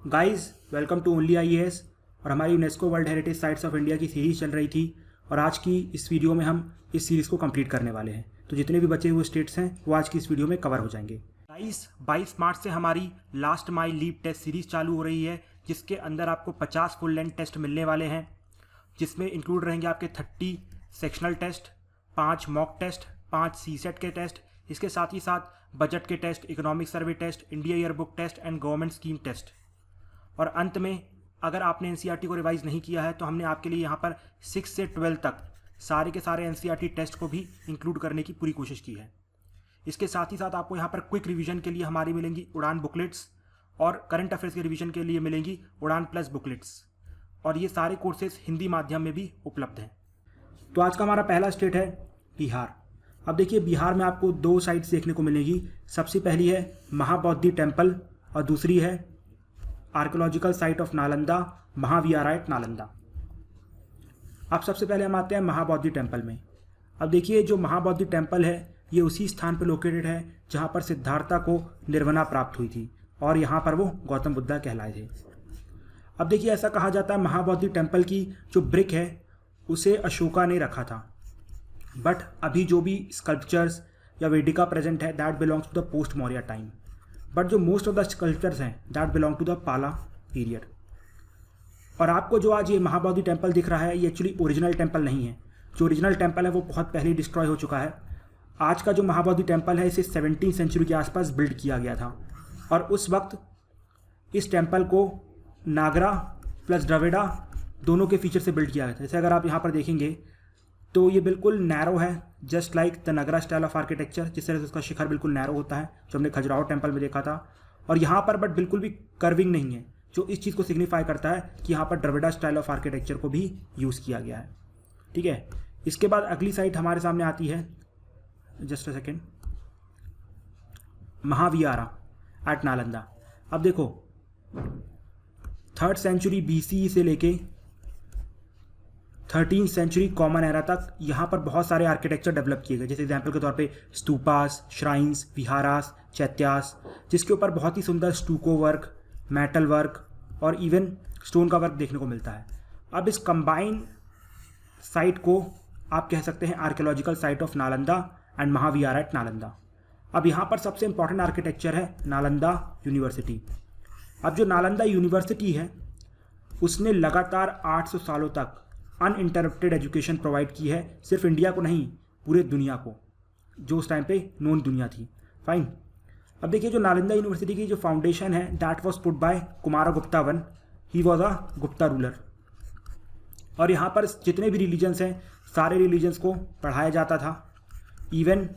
Guys welcome to only IAS. और हमारी UNESCO world heritage sites of India की series चल रही थी और आज की इस वीडियो में हम इस सीरीज़ को कंप्लीट करने वाले हैं। तो जितने भी बचे हुए स्टेट्स हैं वो आज की इस वीडियो में कवर हो जाएंगे। गाइस 22 मार्च से हमारी last mile leap test series चालू हो रही है, जिसके अंदर आपको 50 फुल लेंथ टेस्ट मिलने वाले हैं, जिसमें इंक्लूड रहेंगे आपके 30 sectional test, 5 mock test, 5 CSAT के टेस्ट, इसके साथ ही साथ बजट के test, economic survey test, India year book test and government scheme test. और अंत में अगर आपने एनसीईआरटी को रिवाइज नहीं किया है तो हमने आपके लिए यहाँ पर 6 से 12 तक सारे के सारे एनसीईआरटी टेस्ट को भी इंक्लूड करने की पूरी कोशिश की है। इसके साथ ही साथ आपको यहाँ पर क्विक रिवीजन के लिए हमारी मिलेंगी उड़ान बुकलेट्स और करंट अफेयर्स के रिवीजन के लिए मिलेंगी उड़ान प्लस बुकलेट्स, और ये सारे कोर्सेज हिंदी माध्यम में भी उपलब्ध हैं। तो आज का हमारा पहला स्टेट है बिहार। अब देखिए बिहार में आपको 2 साइट्स देखने को मिलेगी। सबसे पहली है महाबौद्धि टेम्पल और दूसरी है archaeological site of Nalanda, Mahavihara at Nalanda. अब सबसे पहले हम आते हैं महाबौद्धि टेम्पल में। अब देखिए जो महाबौद्धि टेम्पल है ये उसी स्थान पर लोकेटेड है जहाँ पर सिद्धार्था को निर्वाणा प्राप्त हुई थी और यहाँ पर वो गौतम बुद्धा कहलाए थे। अब देखिए ऐसा कहा जाता है महाबौद्धि टेम्पल की जो ब्रिक है उसे अशोका ने रखा था, बट अभी जो भी स्कल्पचर्स या वेदिका प्रेजेंट है that belongs to the post Maurya time, but जो मोस्ट ऑफ द स्कल्पचर्स हैं that belong to the Pala period. और आपको जो आज ये महाबौद्धि टेम्पल दिख रहा है ये एक्चुअली ओरिजिनल टेम्पल नहीं है। जो ओरिजिनल टेम्पल है वो बहुत पहले डिस्ट्रॉय हो चुका है। आज का जो महाबौद्धि टेम्पल है इसे 17वीं सेंचुरी के आसपास बिल्ड किया गया था और उस वक्त इस टेम्पल को नागरा प्लस द्रविड़ा दोनों के फीचर से बिल्ड किया गया था। जैसे अगर आप यहाँ पर देखेंगे तो ये बिल्कुल नैरो है, just like the Nagara style of architecture, जिस तरह से उसका शिखर बिल्कुल नैरो होता है जो हमने खजुराहो टेम्पल में देखा था। और यहाँ पर बट बिल्कुल भी कर्विंग नहीं है, जो इस चीज़ को सिग्निफाई करता है कि यहाँ पर द्रविड़ा स्टाइल ऑफ आर्किटेक्चर को भी यूज़ किया गया है। ठीक है, इसके बाद अगली साइट हमारे सामने आती है, just a second, Mahavihara at Nalanda. अब देखो 3rd सेंचुरी BCE से लेके 13वीं सेंचुरी कॉमन एरा तक यहाँ पर बहुत सारे आर्किटेक्चर डेवलप किए गए। जैसे एग्जाम्पल के तौर पे स्तूपास, श्राइन्स, विहारास, चैत्यास, जिसके ऊपर बहुत ही सुंदर स्टूको वर्क, मेटल वर्क और इवन स्टोन का वर्क देखने को मिलता है। अब इस कंबाइन साइट को आप कह सकते हैं archaeological site of Nalanda and Mahavihara at Nalanda. अब यहाँ पर सबसे इंपॉर्टेंट आर्किटेक्चर है नालंदा यूनिवर्सिटी। अब जो नालंदा यूनिवर्सिटी है उसने लगातार 800 सालों तक अनइंटरप्टेड एजुकेशन प्रोवाइड की है, सिर्फ इंडिया को नहीं पूरे दुनिया को, जो उस टाइम पे नॉन दुनिया थी। फाइन। अब देखिए जो नालंदा यूनिवर्सिटी की जो फाउंडेशन है that was put by Kumaragupta one, he was a Gupta ruler. और यहाँ पर जितने भी रिलीजन्स हैं सारे रिलीजन्स को पढ़ाया जाता था, even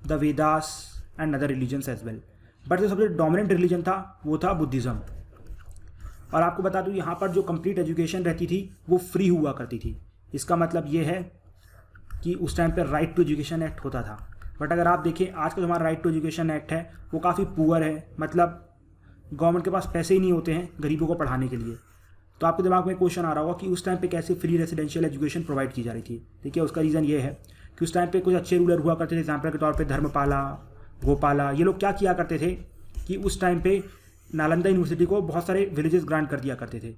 the Vedas and other religions as well. But जो सबसे डोमिनेंट रिलीजन था वो था बुद्धिज़्म। और आपको बता दूं यहाँ पर जो कंप्लीट एजुकेशन रहती थी वो फ्री हुआ करती थी। इसका मतलब ये है कि उस टाइम पर राइट टू एजुकेशन एक्ट होता था। बट अगर आप देखें आज का जो हमारा राइट टू एजुकेशन एक्ट है वो काफ़ी पुअर है, मतलब गवर्नमेंट के पास पैसे ही नहीं होते हैं गरीबों को पढ़ाने के लिए। तो आपके दिमाग में क्वेश्चन आ रहा होगा कि उस टाइम पे कैसे फ्री रेजिडेंशियल एजुकेशन प्रोवाइड की जा रही थी। ठीक है, उसका रीज़न ये है कि उस टाइम पे कुछ अच्छे रूलर हुआ करते थे। एग्जाम्पल के तौर पर धर्मपाला, गोपाला, ये लोग क्या किया करते थे कि उस टाइम पे नालंदा यूनिवर्सिटी को बहुत सारे विलेजेस ग्रांट कर दिया करते थे।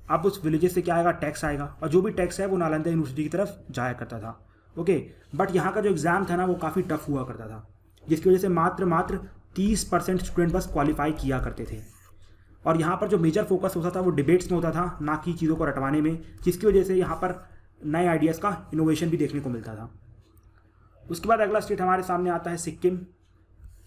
अब उस विलेजेस से क्या आएगा, टैक्स आएगा, और जो भी टैक्स है वो नालंदा यूनिवर्सिटी की तरफ जाया करता था। ओके, बट यहाँ का जो एग्ज़ाम था ना वो काफ़ी टफ हुआ करता था, जिसकी वजह से मात्र 30% स्टूडेंट बस क्वालिफाई किया करते थे। और यहाँ पर जो मेजर फोकस होता था वो डिबेट्स में होता था, ना कि चीज़ों को रटवाने में, जिसकी वजह से यहाँ पर नए आइडियाज़ का इनोवेशन भी देखने को मिलता था। उसके बाद अगला स्टेट हमारे सामने आता है सिक्किम।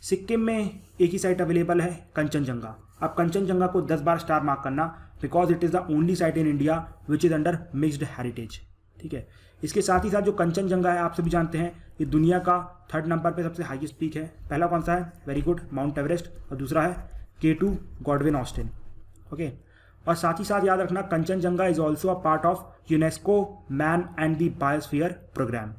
सिक्किम में एक ही साइट अवेलेबल है, कंचनजंगा। अब कंचनजंगा को 10 बार स्टार मार्क करना, because it is the only site in India which is under mixed heritage. ठीक है, इसके साथ ही साथ जो कंचनजंगा है आप सभी जानते हैं ये दुनिया का 3rd नंबर पे सबसे हाईएस्ट पीक है। पहला कौन सा है, वेरी गुड, माउंट एवरेस्ट, और दूसरा है K2 गॉडविन ऑस्टिन। ओके, और साथ ही साथ याद रखना Kanchenjunga is also a part of UNESCO man and the biosphere programme.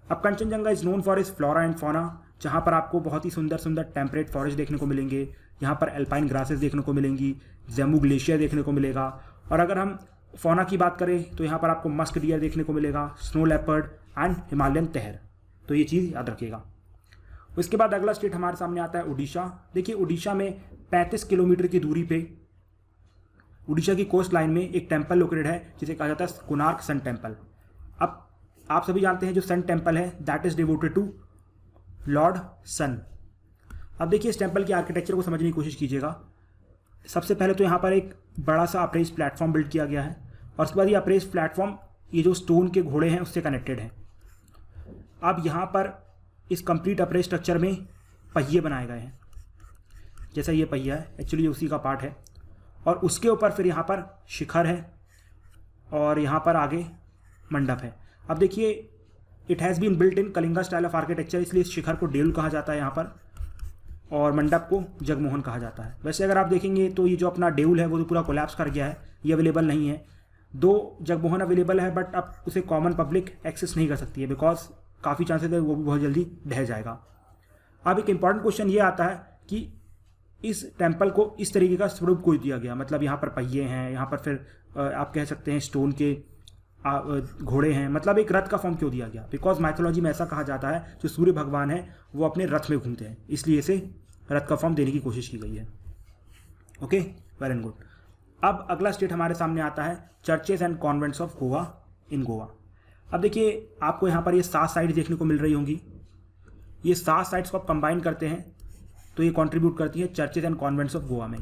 अब Kanchenjunga is known for is flora and fauna, जहाँ पर आपको बहुत ही सुंदर सुंदर टेम्परेट फॉरेस्ट देखने को मिलेंगे। यहाँ पर एल्पाइन ग्रासेस देखने को मिलेंगी, जम्मू ग्लेशियर देखने को मिलेगा। और अगर हम फौना की बात करें तो यहाँ पर आपको मस्क डियर देखने को मिलेगा, स्नो लेपर्ड एंड हिमालयन तहर। तो ये चीज़ याद रखिएगा। उसके बाद अगला स्टेट हमारे सामने आता है उड़ीसा। देखिए उड़ीसा में 35 किलोमीटर की दूरी पे उड़ीसा की कोस्ट लाइन में एक टेम्पल लोकेटेड है जिसे कहा जाता है कोणार्क सन टेम्पल। अब आप सभी जानते हैं जो सन टेम्पल है that is devoted to lord sun. अब देखिए इस टेम्पल के आर्किटेक्चर को समझने की कोशिश कीजिएगा। सबसे पहले तो यहाँ पर एक बड़ा सा अप्रेज प्लेटफॉर्म बिल्ड किया गया है और उसके बाद ये अप्रेज प्लेटफॉर्म ये जो स्टोन के घोड़े हैं उससे कनेक्टेड है। अब यहाँ पर इस कंप्लीट अप्रेज स्ट्रक्चर में पहिए बनाए गए हैं, जैसा ये पहिया है एक्चुअली उसी का पार्ट है, और उसके ऊपर फिर यहाँ पर शिखर है और यहाँ पर आगे मंडप है। अब देखिए it has been built in Kalinga style of architecture, इसलिए इस शिखर को देउल कहा जाता है यहाँ पर, और मंडप को जगमोहन कहा जाता है। वैसे अगर आप देखेंगे तो ये जो अपना देउल है वो तो पूरा कोलैप्स कर गया है, ये अवेलेबल नहीं है। 2 जगमोहन अवेलेबल है बट अब उसे कॉमन पब्लिक एक्सेस नहीं कर सकती है बिकॉज काफ़ी चांसेस है वो भी बहुत जल्दी ढह जाएगा। अब एक इम्पॉर्टेंट क्वेश्चन ये आता है कि इस टेम्पल को इस तरीके का स्वरूप क्यों दिया गया, मतलब यहाँ पर पहिए हैं, यहाँ पर फिर आप कह सकते हैं स्टोन के घोड़े हैं, मतलब एक रथ का फॉर्म क्यों दिया गया। बिकॉज माइथोलॉजी में ऐसा कहा जाता है जो सूर्य भगवान है वो अपने रथ में घूमते हैं, इसलिए इसे रथ का फॉर्म देने की कोशिश की गई है। Okay, well and good. अब अगला स्टेट हमारे सामने आता है churches and convents of Goa in Goa. अब देखिए आपको यहाँ पर ये 7 साइट्स देखने को मिल रही होंगी। ये 7 साइट्स को आप कंबाइन करते हैं तो ये कंट्रीब्यूट करती है churches and convents of Goa में।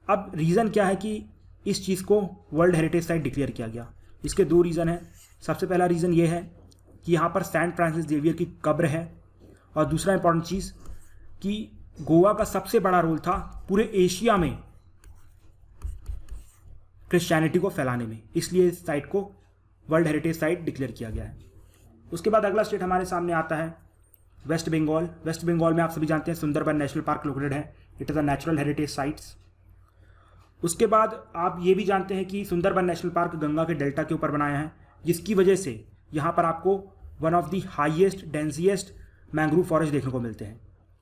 अब रीज़न क्या है कि इस चीज़ को वर्ल्ड हेरिटेज साइट डिक्लेयर किया गया, इसके 2 रीज़न हैं। सबसे पहला रीज़न ये है कि यहाँ पर सेंट फ्रांसिस जेवियर की कब्र है, और दूसरा इंपॉर्टेंट चीज़ कि गोवा का सबसे बड़ा रोल था पूरे एशिया में क्रिश्चियनिटी को फैलाने में, इसलिए इस साइट को वर्ल्ड हेरिटेज साइट डिक्लेयर किया गया है। उसके बाद अगला स्टेट हमारे सामने आता है वेस्ट बंगाल। वेस्ट बंगाल में आप सभी जानते हैं सुंदरबन नेशनल पार्क लोकेटेड है, it is a natural heritage sites. उसके बाद आप ये भी जानते हैं कि सुंदरबन नेशनल पार्क गंगा के डेल्टा के ऊपर बनाया है, जिसकी वजह से यहाँ पर आपको one of the highest densest mangrove forest देखने को मिलते हैं,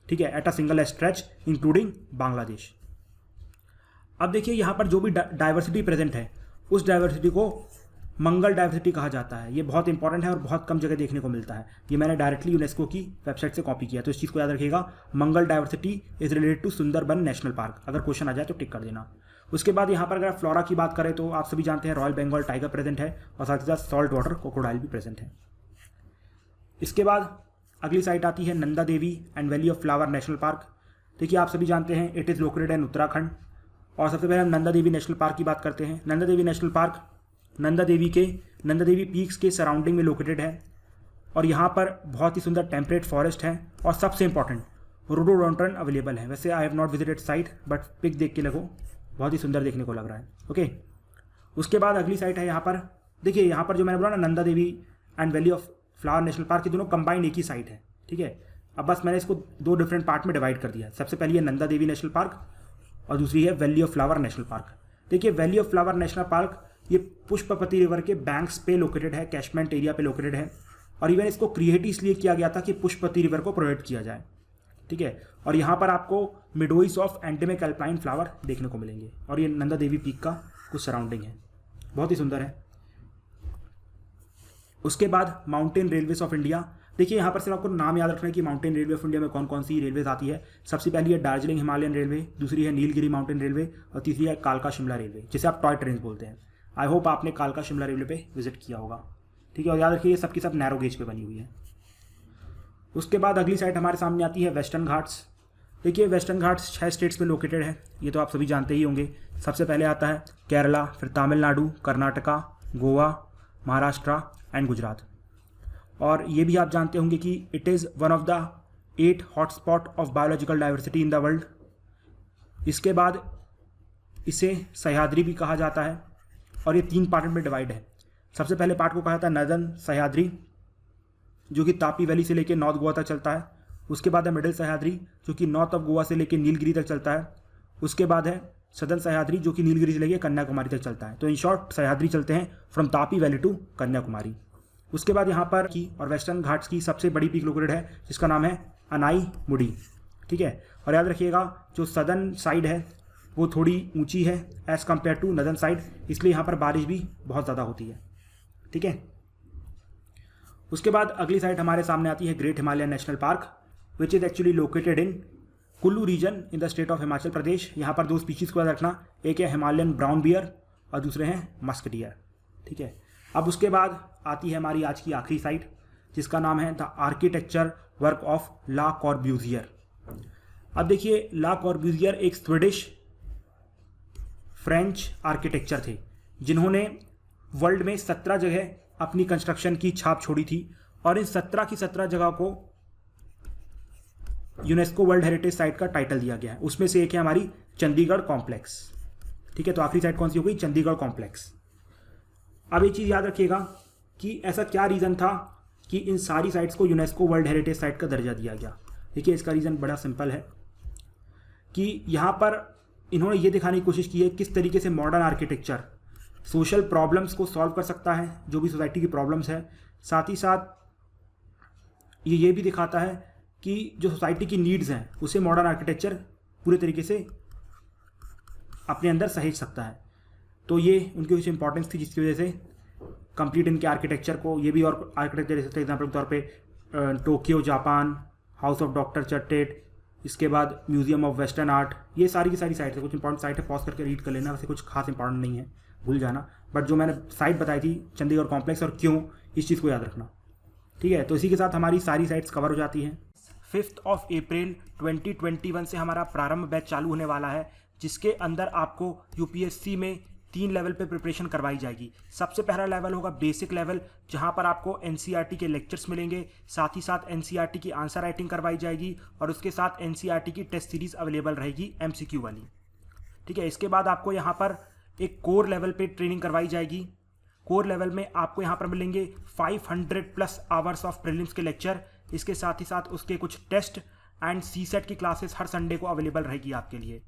ठीक है, at a single stretch including Bangladesh. अब देखिए यहाँ पर जो भी डाइवर्सिटी प्रेजेंट है उस डाइवर्सिटी को मंगल डाइवर्सिटी कहा जाता है। ये बहुत इंपॉर्टेंट है और बहुत कम जगह देखने को मिलता है। ये मैंने डायरेक्टली यूनेस्को की वेबसाइट से कॉपी किया, तो इस चीज़ को याद रखिएगा, mangal diversity is related to Sundarban national park. अगर क्वेश्चन आ जाए तो टिक कर देना। उसके बाद यहाँ पर अगर आप फ्लोरा की बात करें तो आप सभी जानते हैं रॉयल बंगाल टाइगर प्रेजेंट है और साथ ही साथ सॉल्ट वाटर क्रोकोडाइल भी प्रेजेंट है। इसके बाद अगली साइट आती है Nanda Devi and valley of flower national park. देखिए आप सभी जानते हैं it is located in Uttarakhand, और सबसे पहले हम नंदा देवी नेशनल पार्क की बात करते हैं। Nanda Devi national park Nanda Devi peaks के सराउंडिंग में लोकेटेड है, और यहाँ पर बहुत ही सुंदर टेम्परेट फॉरेस्ट है, और सबसे इंपॉर्टेंट रोडोडोंड्रन अवेलेबल है। वैसे I have not visited site but pic देख के लगो बहुत ही सुंदर देखने को लग रहा है। ओके, उसके बाद अगली साइट है यहाँ पर, देखिए यहाँ पर जो मैंने बोला ना Nanda Devi and valley of flower national park, ये दोनों कंबाइंड एक ही साइट है, ठीक है। अब बस मैंने इसको 2 डिफरेंट पार्ट में डिवाइड कर दिया। सबसे पहली है नंदा देवी नेशनल पार्क और दूसरी है valley of flower national park. देखिए valley of flower national park ये पुष्पपति रिवर के बैंक्स पे लोकेटेड है, कैशमेंट एरिया पे लोकेटेड है, और इवन इसको क्रिएट इसलिए किया गया था कि पुष्पपति रिवर को प्रोटेक्ट किया जाए, ठीक है। और यहाँ पर आपको मिडोइस ऑफ एंडेमिक अल्पाइन फ्लावर देखने को मिलेंगे, और ये नंदा देवी पीक का कुछ सराउंडिंग है, बहुत ही सुंदर है। उसके बाद माउंटेन रेलवेज ऑफ इंडिया। देखिए यहाँ पर सिर्फ आपको नाम याद रखना है कि माउंटेन रेलवे ऑफ इंडिया में कौन कौन सी रेलवेज आती है। सबसे पहली है दार्जिलिंग हिमालयन रेलवे, दूसरी है नीलगिरी माउंटेन रेलवे, और तीसरी है कालका शिमला रेलवे, जिसे आप टॉय ट्रेन बोलते हैं। आई होप आपने कालका शिमला रेलवे पे विजिट किया होगा, ठीक है। और याद रखिए ये सबकी सब नैरो गेज पे बनी हुई है। उसके बाद अगली साइड हमारे सामने आती है वेस्टर्न घाट्स। देखिए वेस्टर्न घाट्स 6 स्टेट्स में लोकेटेड है, ये तो आप सभी जानते ही होंगे। सबसे पहले आता है केरला, फिर तमिलनाडु, कर्नाटका, गोवा, महाराष्ट्र एंड गुजरात। और ये भी आप जानते होंगे कि it is one of the 8 hotspot of biological diversity in the world. इसके बाद इसे सह्याद्री भी कहा जाता है, और ये 3 पार्ट में डिवाइड है। सबसे पहले पार्ट को कहा जाता है नर्दर्न सह्याद्री, जो कि तापी वैली से लेकर नॉर्थ गोवा तक चलता है। उसके बाद है मिडिल सह्याद्री, जो कि नॉर्थ ऑफ गोवा से लेकर नीलगिरी तक चलता है। उसके बाद है सदर्न सह्याद्री, जो कि नीलगिरी से लेकर कन्याकुमारी तक चलता है। तो इन शॉर्ट सह्याद्री चलते हैं from Tapi valley to Kanyakumari. उसके बाद यहाँ पर की और वेस्टर्न घाट्स की सबसे बड़ी पीक लोकेटेड है, जिसका नाम है अनाई मुडी, ठीक है। और याद रखिएगा जो सदर्न साइड है वो थोड़ी ऊंची है as compare to northern side, इसलिए यहाँ पर बारिश भी बहुत ज़्यादा होती है, ठीक है। उसके बाद अगली साइड हमारे सामने आती है great Himalayan national park, which is actually located in Kullu region in the state of Himachal Pradesh. यहाँ पर 2 स्पीशीज़ को याद रखना, एक है हिमालयन ब्राउन बियर और दूसरे हैं मस्क डियर। ठीक है, अब उसके बाद आती है हमारी आज की आखिरी साइट, जिसका नाम है द आर्किटेक्चर वर्क ऑफ ला कॉर्ब्यूजियर। अब देखिए, ला कॉर्ब्यूजियर एक स्वीडिश फ्रेंच आर्किटेक्चर थे, जिन्होंने वर्ल्ड में 17 जगह अपनी कंस्ट्रक्शन की छाप छोड़ी थी, और इन 17 की 17 जगह को यूनेस्को वर्ल्ड हेरिटेज साइट का टाइटल दिया गया है। उसमें से एक है हमारी चंडीगढ़ कॉम्प्लेक्स। ठीक है, तो आखिरी साइट कौन सी हो गई? चंडीगढ़ कॉम्प्लेक्स। अब एक चीज़ याद रखिएगा कि ऐसा क्या रीज़न था कि इन सारी साइट्स को यूनेस्को वर्ल्ड हेरिटेज साइट का दर्जा दिया गया। देखिए, इसका रीज़न बड़ा सिंपल है कि यहाँ पर इन्होंने ये दिखाने की कोशिश की है किस तरीके से मॉडर्न आर्किटेक्चर सोशल प्रॉब्लम्स को सॉल्व कर सकता है, जो भी सोसाइटी की प्रॉब्लम्स है। साथ ही साथ ये भी दिखाता है कि जो सोसाइटी की नीड्स हैं उसे मॉडर्न आर्किटेक्चर पूरे तरीके से अपने अंदर सहेज सकता है। तो ये उनकी कुछ इंपॉर्टेंस थी, जिसकी वजह से कंप्लीट इनके आर्किटेक्चर को, ये भी और आर्किटेक्चर जैसे एग्जाम्पल के तौर पे Tokyo Japan, house of doctor चट्टेट, इसके बाद म्यूजियम ऑफ वेस्टर्न आर्ट, ये सारी की सारी साइट है। कुछ इंपॉर्टेंट साइट है, पॉज करके रीड कर लेना, वैसे कुछ खास इंपॉर्टेंट नहीं है, भूल जाना, बट जो मैंने साइट बताई थी चंडीगढ़ कॉम्प्लेक्स और क्यों, इस चीज़ को याद रखना। ठीक है, तो इसी के साथ हमारी सारी साइट्स कवर हो जाती हैं। 5 अप्रैल 2021 से हमारा प्रारंभ बैच चालू होने वाला है, जिसके अंदर आपको यूपीएससी में 3 लेवल पे प्रिपरेशन करवाई जाएगी। सबसे पहला लेवल होगा बेसिक लेवल, जहां पर आपको एनसीईआरटी के लेक्चर्स मिलेंगे, साथ ही साथ एनसीईआरटी की आंसर राइटिंग करवाई जाएगी, और उसके साथ एनसीईआरटी की टेस्ट सीरीज अवेलेबल रहेगी एमसीक्यू वाली। ठीक है, इसके बाद आपको यहाँ पर एक कोर लेवल पे ट्रेनिंग करवाई जाएगी। कोर लेवल में आपको यहाँ पर मिलेंगे 500+ आवर्स ऑफ प्रीलिम्स के लेक्चर, इसके साथ ही साथ उसके कुछ टेस्ट एंड सीसेट की क्लासेस हर संडे को अवेलेबल रहेगी आपके लिए।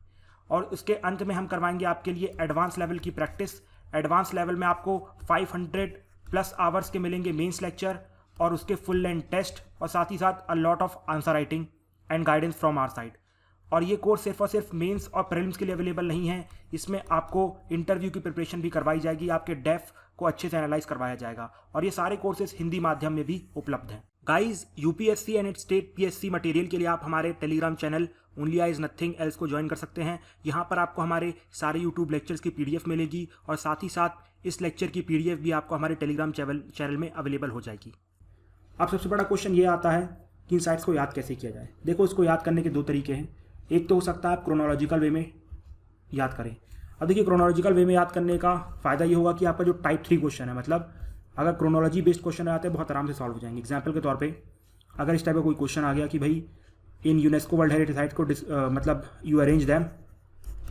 और उसके अंत में हम करवाएंगे आपके लिए एडवांस लेवल की प्रैक्टिस। एडवांस लेवल में आपको 500+ आवर्स के मिलेंगे मेंस लेक्चर और उसके फुल लेंथ टेस्ट, और साथ ही साथ a lot of answer writing and guidance from our side. और ये कोर्स सिर्फ और सिर्फ मेंस और प्रीलिम्स के लिए अवेलेबल नहीं है, इसमें आपको इंटरव्यू की प्रिपरेशन भी करवाई जाएगी, आपके डेफ को अच्छे से एनालाइज करवाया जाएगा, और ये सारे कोर्सेज हिंदी माध्यम में भी उपलब्ध हैं। Guys, UPSC and state PSC material के लिए आप हमारे Telegram channel only eyes nothing else को ज्वाइन कर सकते हैं। यहाँ पर आपको हमारे सारे यूट्यूब लेक्चर्स की पीडीएफ मिलेगी, और साथ ही साथ इस लेक्चर की पीडीएफ भी आपको हमारे टेलीग्राम चैनल में अवेलेबल हो जाएगी। अब सबसे बड़ा क्वेश्चन ये आता है कि इन साइट्स को याद कैसे किया जाए। देखो, इसको याद करने के 2 तरीके हैं। एक तो हो सकता है आप क्रोनोलॉजिकल वे में याद करें। अब देखिए, क्रोनोलॉजिकल वे में याद करने का फ़ायदा ये होगा कि आपका जो टाइप 3 क्वेश्चन है, मतलब अगर क्रोनोलॉजी बेस्ड क्वेश्चन आते हैं, बहुत आराम से सॉल्व हो जाएंगे। एग्जाम्पल के तौर पे अगर इस टाइप का कोई क्वेश्चन आ गया कि भाई इन यूनेस्को वर्ल्ड हेरिटेज साइट को मतलब यू अरेंज दैम,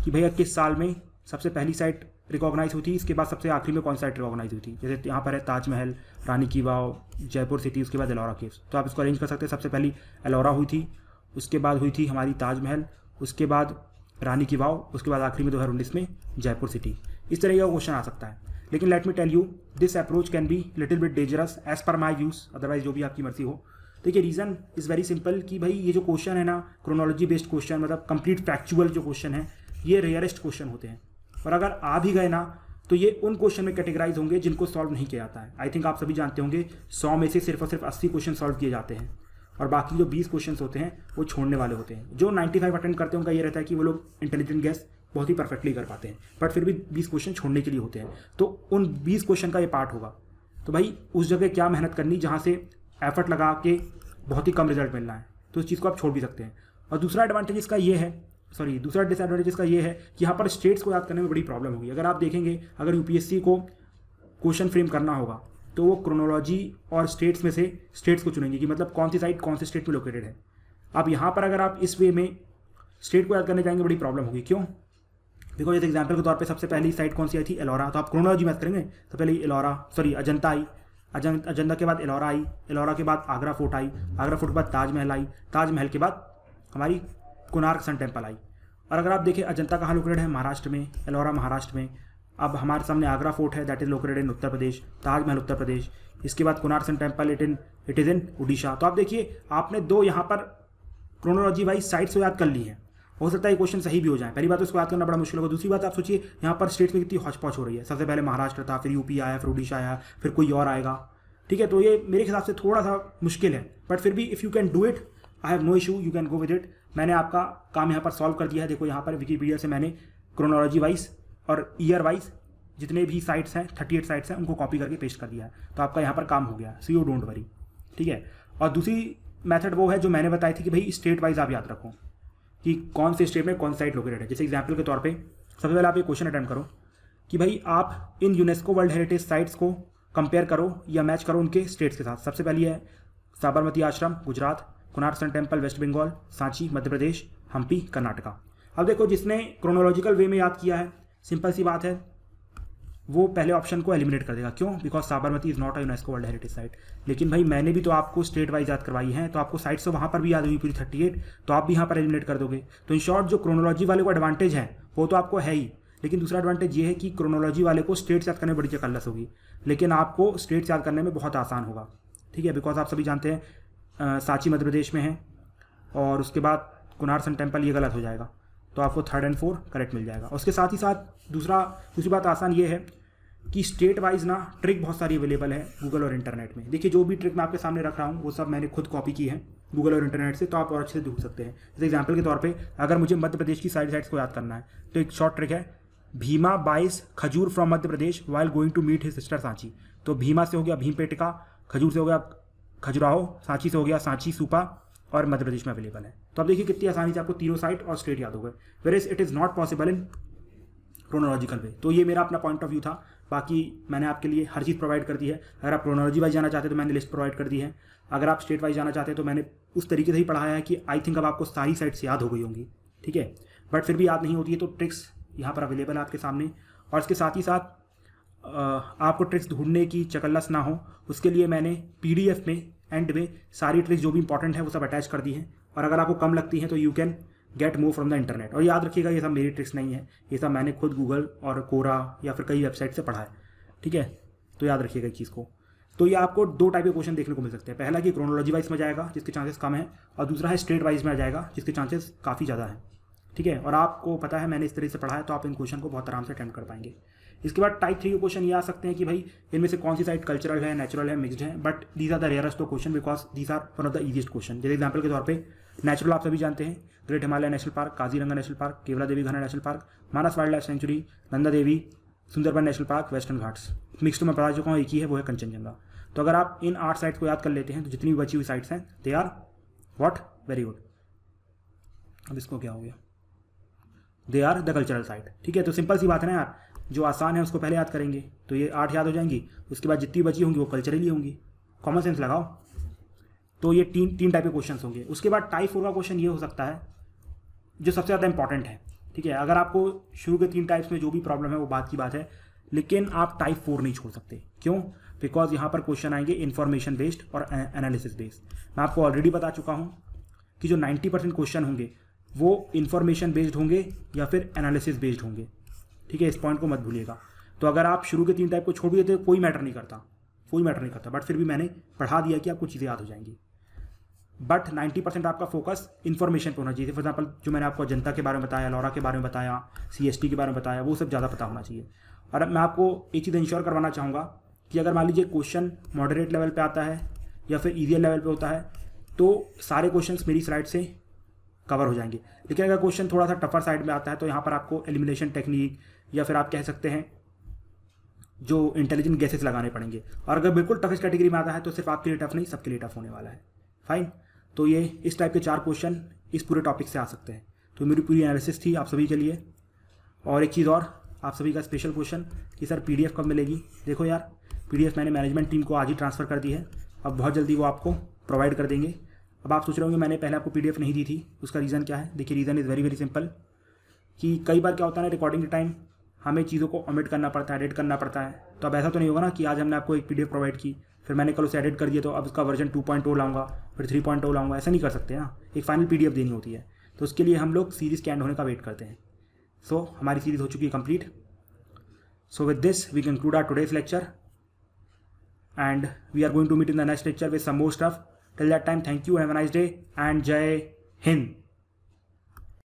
कि भैया किस साल में सबसे पहली साइट रिकॉग्नाइज हुई थी, इसके बाद सबसे आखिरी में कौन सी साइट रिकॉग्नाइज हुई थी। जैसे यहाँ पर है ताजमहल, रानी की वाव, जयपुर सिटी, उसके बाद एलोरा केव्स। तो आप इसको अरेंज कर सकते हैं। सबसे पहली एलोरा हुई थी, उसके बाद हुई थी हमारी ताजमहल, उसके बाद रानी की वाव, उसके बाद आखिरी में 2019 में जयपुर सिटी। इस तरह का क्वेश्चन आ सकता है। लेकिन let me tell you, this approach can be little bit dangerous as per my views, otherwise जो भी आपकी मर्जी हो। देखिए, रीज़न इज़ वेरी सिंपल कि भाई ये जो क्वेश्चन है ना, क्रोनोलॉजी बेस्ड क्वेश्चन, मतलब कंप्लीट फैक्चुअल जो क्वेश्चन है, ये रेयरेस्ट क्वेश्चन होते हैं। और अगर आ भी गए ना, तो ये उन क्वेश्चन में कैटेगराइज होंगे जिनको सॉल्व नहीं किया जाता है। आई थिंक आप सभी जानते होंगे 100 में से सिर्फ और सिर्फ 80 क्वेश्चन सॉल्व किए जाते हैं, और बाकी जो 20 क्वेश्चन होते हैं वो छोड़ने वाले होते हैं। जो 95 अटेंड करते हैं उनका ये रहता है कि वो लोग इंटेलिजेंट गेस बहुत ही परफेक्टली कर पाते हैं, बट फिर भी 20 क्वेश्चन छोड़ने के लिए होते हैं। तो उन 20 क्वेश्चन का ये पार्ट होगा। तो भाई उस जगह क्या मेहनत करनी जहाँ से एफर्ट लगा के बहुत ही कम रिजल्ट मिलना है, तो उस चीज़ को आप छोड़ भी सकते हैं। और दूसरा एडवांटेज इसका ये है, दूसरा डिसएडवांटेज इसका ये है कि यहाँ पर स्टेट्स को याद करने में बड़ी प्रॉब्लम होगी। अगर आप देखेंगे, अगर यूपीएससी को क्वेश्चन फ्रेम करना होगा तो वो क्रोनोलॉजी और स्टेट्स में से स्टेट्स को चुनेंगे कि मतलब कौन सी साइट कौन से स्टेट में लोकेटेड है। अब यहाँ पर अगर आप इस वे में स्टेट को याद करने जाएंगे, बड़ी प्रॉब्लम होगी। क्यों? बिकॉज जैसे एग्जाम्पल के तौर पे सबसे पहली साइट कौन सी आई थी? एलोरा। तो आप क्रोनोलॉजी में याद करेंगे तो पहले अजंता आई, अजंता के बाद एलोरा आई, एलोरा के बाद आगरा फोर्ट आई, आगरा फोर्ट के बाद ताजमहल आई, ताजमहल के बाद हमारी कोणार्क सन टेम्पल आई। और अगर आप देखें अजंता कहाँ लोकेटेड है? महाराष्ट्र में, एलोरा महाराष्ट्र में। अब हमारे सामने आगरा फोर्ट है, that is located in Uttar Pradesh, Taj Mahal Uttar Pradesh. इसके बाद Konark sun temple it is in Orissa. तो आप देखिए, आपने 2 यहाँ पर क्रोनोलॉजी वाइज साइट्स को याद कर ली है। हो सकता है ये क्वेश्चन सही भी हो जाए। पहली बात तो उसको याद करना बड़ा मुश्किल होगा। दूसरी बात आप सोचिए, यहाँ पर स्टेट्स में कितनी हौच-पौच हो रही है। सबसे पहले महाराष्ट्र था, फिर यूपी आया, फिर उड़ीसा आया, फिर कोई और आएगा। ठीक है, तो ये मेरे हिसाब से थोड़ा सा मुश्किल है, बट फिर भी if you can do it, I have no issue, you can go with it. मैंने आपका काम यहाँ पर सॉल्व कर दिया है। देखो यहाँ पर विकीपीडिया से मैंने क्रोनोलॉजी वाइज और ईयर वाइज जितने भी साइट्स हैं 38 साइट्स हैं उनको कॉपी करके पेस्ट कर दिया है। तो आपका यहाँ पर काम हो गया, सो यू डोंट वरी, ठीक है। और दूसरी मेथड वो है जो मैंने बताई थी कि भाई स्टेट वाइज आप याद रखो कि कौन से स्टेट में कौन साइट लोकेटेड है। जैसे एग्जाम्पल के तौर पे सबसे पहले आप ये क्वेश्चन अटेम्प्ट करो कि भाई आप इन यूनेस्को वर्ल्ड हेरिटेज साइट्स को कंपेयर करो या मैच करो उनके स्टेट्स के साथ। सबसे पहली है Sabarmati Ashram Gujarat, Konark sun temple West Bengal, Sanchi Madhya Pradesh, Hampi Karnataka. अब देखो जिसने क्रोनोलॉजिकल वे में याद किया है, सिंपल सी बात है, वो पहले ऑप्शन को एलिमिनेट कर देगा। क्यों? Because Sabarmati is not a UNESCO world heritage site. लेकिन भाई मैंने भी तो आपको स्टेट वाइज याद करवाई है, तो आपको साइट्स तो वहाँ पर भी याद हुई पूरी 38, तो आप भी यहाँ पर एलिमिनेट कर दोगे। तो इन शॉर्ट जो क्रोनोलॉजी वाले को एडवांटेज है वो तो आपको है ही, लेकिन दूसरा एडवांटेज ये है कि क्रोनोलॉजी वाले को स्टेट्स याद करने में बड़ी जकल्लस होगी, लेकिन आपको स्टेट्स याद करने में बहुत आसान होगा, ठीक है। बिकॉज आप सभी जानते हैं सांची मध्य प्रदेश में है, और उसके बाद कुनार सन टेम्पल ये गलत हो जाएगा, तो आपको 3rd और 4 करेक्ट मिल जाएगा। उसके साथ ही साथ दूसरी बात आसान ये है कि स्टेट वाइज ना ट्रिक बहुत सारी अवेलेबल है गूगल और इंटरनेट में। देखिए जो भी ट्रिक मैं आपके सामने रख रहा हूँ वो सब मैंने खुद कॉपी की है गूगल और इंटरनेट से, तो आप और अच्छे से ढूंढ सकते हैं। जैसे एग्जांपल के तौर पे अगर मुझे मध्य प्रदेश की साइट्स को याद करना है तो एक शॉर्ट ट्रिक है, भीमा बाइस खजूर from Madhya Pradesh while going to meet his sister Sanchi. तो भीमा से हो गया भीमपेटिका, खजूर से हो गया खजुराहो, सांची से हो गया सांची सूपा, और मध्य प्रदेश में अवेलेबल है। तो अब देखिए कितनी आसानी से आपको तीनों साइट और स्टेट याद हो गए, where it is not possible in chronological way. तो ये मेरा अपना पॉइंट ऑफ व्यू था, बाकी मैंने आपके लिए हर चीज़ प्रोवाइड कर दी है। अगर आप क्रोनोलॉजी वाइज जाना चाहते हैं तो मैंने लिस्ट प्रोवाइड कर दी है, अगर आप स्टेट वाइज जाना चाहते हैं तो मैंने उस तरीके से ही पढ़ाया है कि आई थिंक अब आपको सारी साइट्स याद हो गई होंगी, ठीक है। बट फिर भी याद नहीं होती है तो ट्रिक्स यहाँ पर अवेलेबल है आपके सामने। और इसके साथ ही साथ आपको ट्रिक्स ढूंढने की चकल्लस ना हो, उसके लिए मैंने PDF में एंड में सारी ट्रिक्स जो भी इंपॉर्टेंट है वो सब अटैच कर दी है। और अगर आपको कम लगती है तो you can get more from the internet. और याद रखिएगा ये सब मेरी ट्रिक्स नहीं है, ये सब मैंने खुद गूगल और कोरा या फिर कई वेबसाइट से पढ़ा है, ठीक है। तो याद रखिएगा इस चीज़ को। तो ये आपको 2 टाइप के क्वेश्चन देखने को मिल सकते हैं, पहला कि क्रोनोलॉजी वाइज में जाएगा जिसके चांसेस कम है, और दूसरा है स्टेट वाइज में आ जाएगा जिसके चांसेस काफ़ी ज़्यादा है, ठीक है। और आपको पता है मैंने इस तरह से पढ़ा है तो आप इन क्वेश्चन को बहुत आराम से अटेम्प्ट कर पाएंगे। इसके बाद टाइप 3 के क्वेश्चन ये आ सकते हैं कि भाई इनमें से कौन सी साइट कल्चरल है, नेचुरल है, मिक्सड है, but these are the rarest of question because these are one of the easiest question. जैसे एग्जाम्पल के तौर पे नेचुरल आप सभी जानते हैं, great Himalaya national park, Kaziranga national park, Keoladeo Ghana national park, Manas wildlife sanctuary, Nanda Devi, Sundarban national park, Western Ghats. Mixed में बता चुका हूँ, एक ही है वो है कंचनजंगा। तो अगर आप इन 8 साइट्स को याद कर लेते हैं तो जितनी भी बची हुई साइट्स हैं they are what, very good. अब इसको क्या हो गया, they are the cultural site, ठीक है। तो सिंपल सी बात है ना यार, जो आसान है उसको पहले याद करेंगे तो ये 8 याद हो जाएंगी, उसके बाद जितनी बची होंगी वो कल्चरली होंगी। कॉमन सेंस लगाओ। तो ये तीन टाइप के क्वेश्चन होंगे। उसके बाद टाइप 4 का क्वेश्चन ये हो सकता है जो सबसे ज़्यादा इंपॉर्टेंट है, ठीक है। अगर आपको शुरू के 3 टाइप्स में जो भी प्रॉब्लम है वो बात की बात है, लेकिन आप टाइप 4 नहीं छोड़ सकते। क्यों? बिकॉज यहाँ पर क्वेश्चन आएंगे इन्फॉर्मेशन बेस्ड और एनालिसिस बेस्ड। मैं आपको ऑलरेडी बता चुका हूँ कि जो 90% क्वेश्चन होंगे वो इन्फॉर्मेशन बेस्ड होंगे या फिर एनालिसिस बेस्ड होंगे, ठीक है। इस पॉइंट को मत भूलिएगा। तो अगर आप शुरू के 3 टाइप को छोड़ भी देते कोई मैटर नहीं करता, बट फिर भी मैंने पढ़ा दिया कि आपको चीज़ें याद हो जाएंगी। बट 90% आपका फोकस इन्फॉर्मेशन पे होना चाहिए। फॉर एग्जाम्पल जो मैंने आपको अजंता के बारे में बताया, लौरा के बारे में बताया, CST के बारे में बताया, वो सब ज़्यादा पता होना चाहिए। और अब मैं आपको एक चीज़ इंश्योर करवाना चाहूँगा कि अगर मान लीजिए क्वेश्चन मॉडरेट लेवल पे आता है या फिर ईजीएल लेवल पे होता है तो सारे क्वेश्चंस मेरी स्लाइड से कवर हो जाएंगे। लेकिन अगर क्वेश्चन थोड़ा सा टफर साइड में आता है तो यहाँ पर आपको एलिमिनेशन टेक्निक या फिर आप कह सकते हैं जो इंटेलिजेंट गेसेस लगाने पड़ेंगे। और अगर बिल्कुल टफेस्ट कैटेगरी में आता है तो सिर्फ आपके लिए टफ नहीं, सबके लिए टफ होने वाला है। फाइन। तो ये इस टाइप के 4 क्वेश्चन इस पूरे टॉपिक से आ सकते हैं। तो मेरी पूरी एनालिसिस थी आप सभी के लिए। और एक चीज़ और, आप सभी का स्पेशल क्वेश्चन कि सर PDF कब मिलेगी। देखो यार, PDF मैंने मैनेजमेंट टीम को आज ही ट्रांसफ़र कर दी है, अब बहुत जल्दी वो आपको प्रोवाइड कर देंगे। अब आप सोच रहे होंगे मैंने पहले आपको PDF नहीं दी थी, उसका रीज़न क्या है। देखिए reason is very very simple कि कई बार क्या होता है ना, रिकॉर्डिंग के टाइम हमें चीज़ों को ओमिट करना पड़ता है, एडिट करना पड़ता है। तो अब ऐसा तो नहीं होगा ना कि आज हमने आपको एक PDF प्रोवाइड की, फिर मैंने कल उसे एडिट कर दिया तो अब उसका वर्जन 2.0 लाऊंगा, फिर 3.0 लाऊंगा। ऐसा नहीं कर सकते ना, एक फाइनल PDF देनी होती है। तो उसके लिए हम लोग सीरीज़ के एंड होने का वेट करते हैं। सो हमारी सीरीज़ हो चुकी है complete. So with this we conclude our today's lecture and we are going to meet in the next lecture with some more stuff. Till that time, thank you, have a nice day and जय हिंद।